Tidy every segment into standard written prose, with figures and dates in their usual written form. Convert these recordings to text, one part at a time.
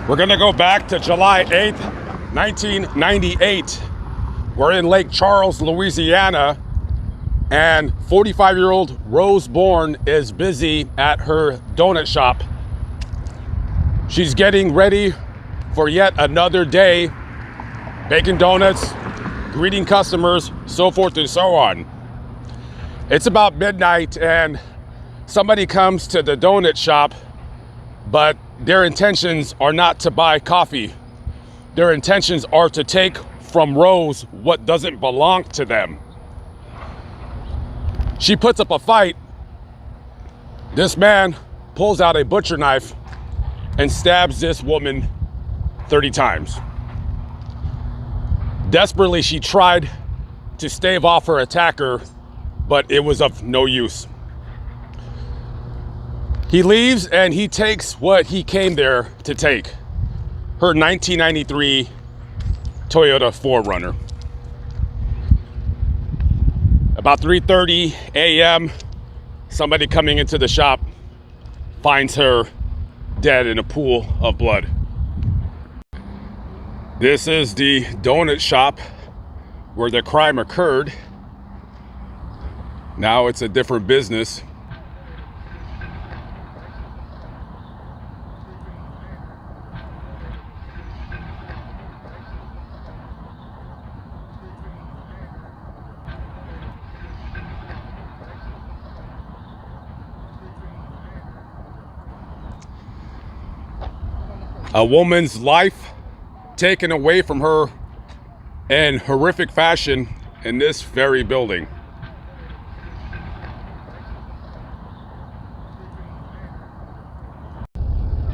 We're gonna go back to July 8th, 1998. We're in Lake Charles, Louisiana, and 45-year-old Rose Bourne is busy at her donut shop. She's getting ready for yet another day, baking donuts, greeting customers, so forth and so on. It's about midnight and somebody comes to the donut shop, but their intentions are not to buy coffee. Their intentions are to take from Rose what doesn't belong to them. She puts up a fight. This man pulls out a butcher knife and stabs this woman 30 times. Desperately, she tried to stave off her attacker, but it was of no use. He leaves and he takes what he came there to take, her 1993 Toyota 4Runner. About 3:30 a.m., somebody coming into the shop finds her dead in a pool of blood. This is the donut shop where the crime occurred. Now it's a different business. A woman's life taken away from her in horrific fashion in this very building.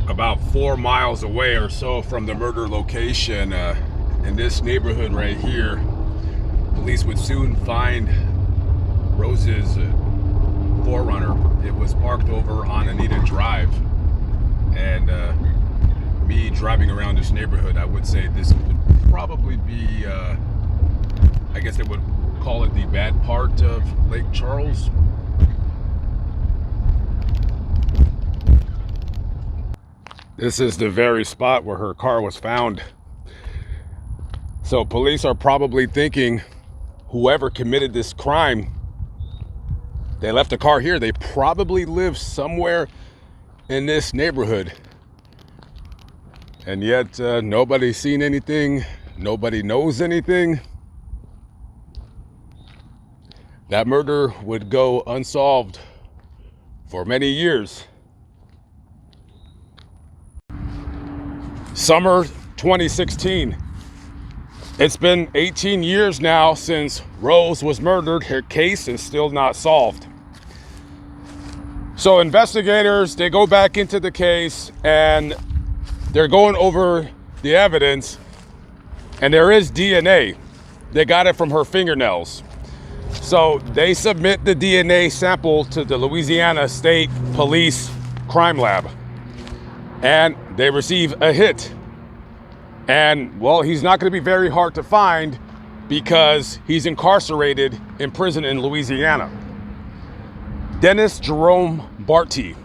About 4 miles away or so from the murder location, in this neighborhood right here, police would soon find Rose's 4Runner. It was parked over on Anita Drive, and me driving around this neighborhood, I would say this would probably be, I guess they would call it the bad part of Lake Charles. This is the very spot where her car was found. So police are probably thinking whoever committed this crime, they left the car here. They probably live somewhere in this neighborhood. And yet nobody's seen anything. Nobody knows anything. That murder would go unsolved for many years. Summer 2016. It's been 18 years now since Rose was murdered. Her case is still not solved. So investigators, they go back into the case and they're going over the evidence, and there is DNA. They got it from her fingernails. So they submit the DNA sample to the Louisiana State Police Crime Lab, and they receive a hit. And well, he's not going to be very hard to find because he's incarcerated in prison in Louisiana. Dennis Jerome Barty.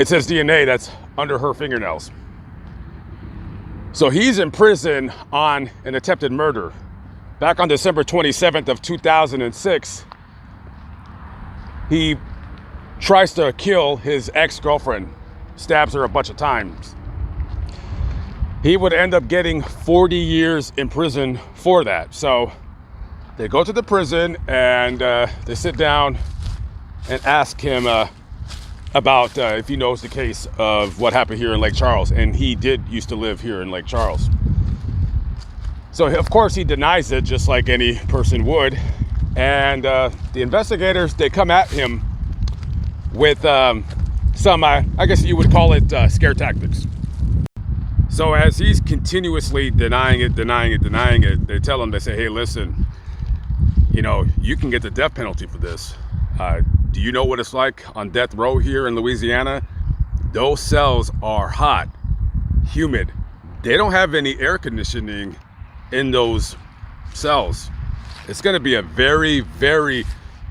It says DNA that's under her fingernails. So he's in prison on an attempted murder. Back on December 27th of 2006, he tries to kill his ex-girlfriend, stabs her a bunch of times. He would end up getting 40 years in prison for that. So they go to the prison and they sit down and ask him about if he knows the case of what happened here in Lake Charles. And he did used to live here in Lake Charles. So of course he denies it, just like any person would. And the investigators, they come at him with some, I guess you would call it scare tactics. So as he's continuously denying it, they tell him, they say, hey, listen, you know, you can get the death penalty for this. Do you know what it's like on death row here in Louisiana? Those cells are hot, humid. They don't have any air conditioning in those cells. It's going to be a very, very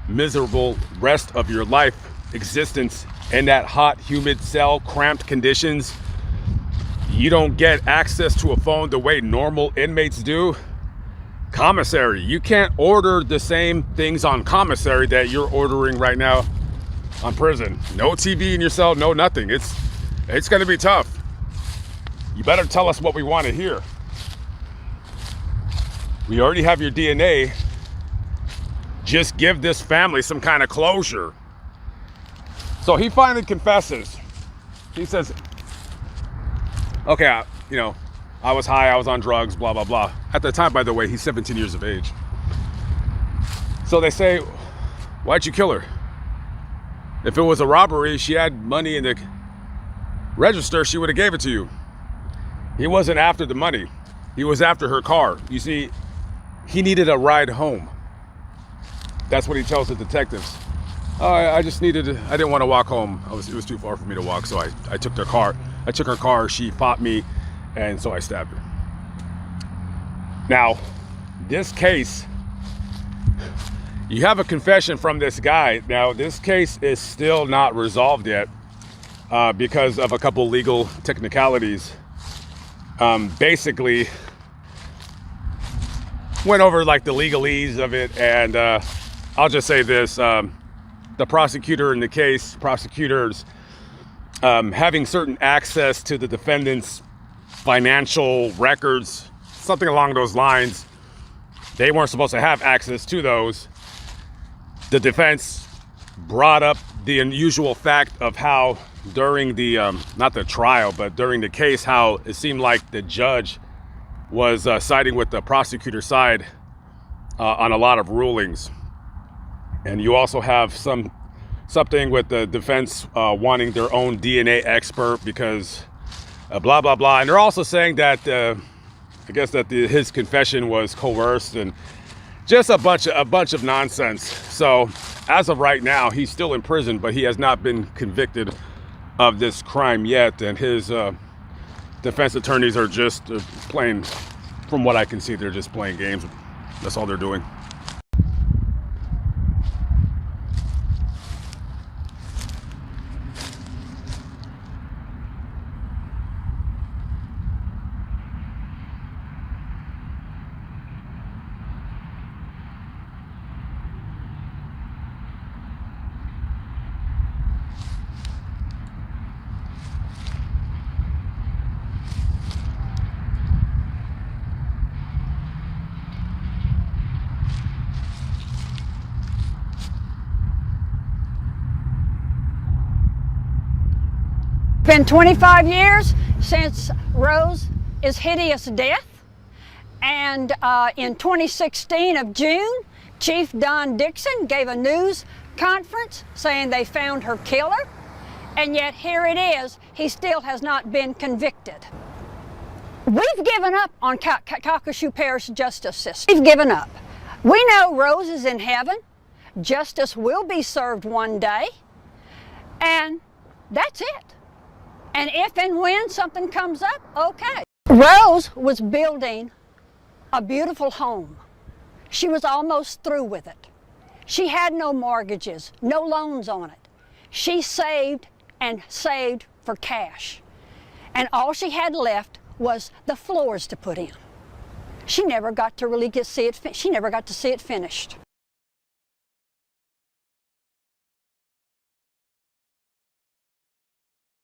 miserable rest of your life existence in that hot, humid cell, cramped conditions. You don't get access to a phone the way normal inmates do. Commissary, you can't order the same things on commissary that you're ordering right now on prison. No TV in your cell, no nothing. It's gonna be tough. You better tell us what we want to hear. We already have your DNA. Just give this family some kind of closure. So he finally confesses. He says, okay, I was high, I was on drugs, blah, blah, blah. At the time, by the way, he's 17 years of age. So they say, why'd you kill her? If it was a robbery, she had money in the register, she would have gave it to you. He wasn't after the money. He was after her car. You see, he needed a ride home. That's what he tells the detectives. Oh, I didn't want to walk home. It was too far for me to walk, so I took their car. I took her car, she fought me, and so I stabbed her. Now, this case, you have a confession from this guy. Now, this case is still not resolved yet because of a couple legal technicalities. Basically, went over like the legalese of it, and I'll just say this. The prosecutor in the case, prosecutors having certain access to the defendant's financial records, something along those lines. They weren't supposed to have access to those. The defense brought up the unusual fact of how during the, not the trial, but during the case, how it seemed like the judge was siding with the prosecutor's side on a lot of rulings. And you also have something with the defense wanting their own DNA expert because blah, blah, blah. And they're also saying that, I guess that his confession was coerced and just a bunch of nonsense. So as of right now, he's still in prison, but he has not been convicted of this crime yet. And his defense attorneys are just playing, from what I can see, they're just playing games. That's all they're doing. Been 25 years since Rose is hideous death, and in 2016 of June, Chief Don Dixon gave a news conference saying they found her killer, and yet here it is, he still has not been convicted. We've given up on Calcasieu Parish justice system. We've given up. We know Rose is in heaven. Justice will be served one day, and that's it. And if and when something comes up, okay. Rose was building a beautiful home. She was almost through with it. She had no mortgages, no loans on it. She saved and saved for cash. And all she had left was the floors to put in. She never got to really see it finished.